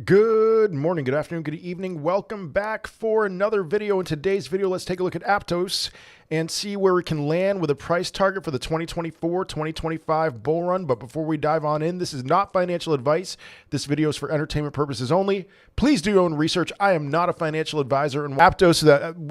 Good morning, good afternoon, good evening. Welcome back for another video. In today's video, let's take a look at Aptos and see where we can land with a price target for the 2024-2025 bull run. But before we dive on in, this is not financial advice. This video is for entertainment purposes only. Please do your own research. I am not a financial advisor. And Aptos,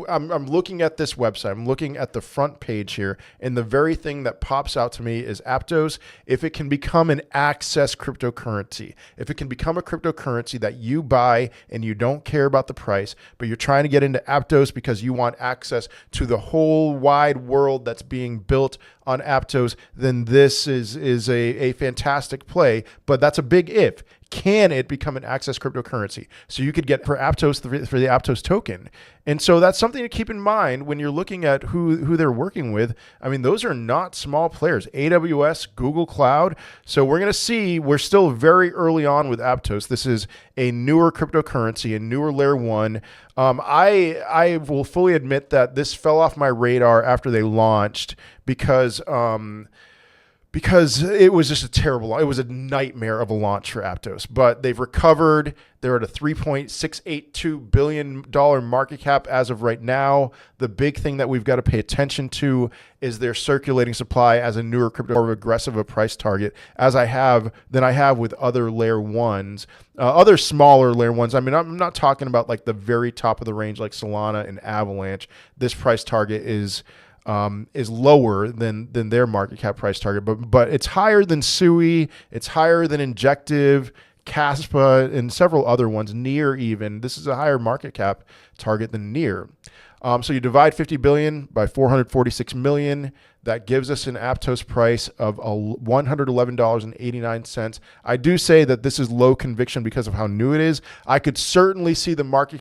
I'm looking at this website. I'm looking at the front page here, and the very thing that pops out to me is Aptos. If it can become an access cryptocurrency, if it can become a cryptocurrency that you buy and you don't care about the price, but you're trying to get into Aptos because you want access to the whole wide world that's being built on Aptos, then this is a fantastic play. But that's a big if. Can it become an access cryptocurrency? So you could get for Aptos, for the Aptos token. And so that's something to keep in mind when you're looking at who they're working with. I mean, those are not small players. AWS, Google Cloud. So we're going to see, we're still very early on with Aptos. This is a newer cryptocurrency, a newer layer one. I will fully admit that this fell off my radar after they launched because it was just it was a nightmare of a launch for Aptos. But they've recovered. They're at a $3.682 billion market cap as of right now. The big thing that we've got to pay attention to is their circulating supply as a newer crypto, more aggressive a price target than I have with other layer ones, other smaller layer ones. I mean, I'm not talking about like the very top of the range like Solana and Avalanche. This price target is lower than their market cap price target, but it's higher than SUI, it's higher than Injective, Caspa, and several other ones. Near even, this is a higher market cap target than Near. So you divide 50 billion by 446 million. That gives us an Aptos price of $111.89. I do say that this is low conviction because of how new it is. I could certainly see the market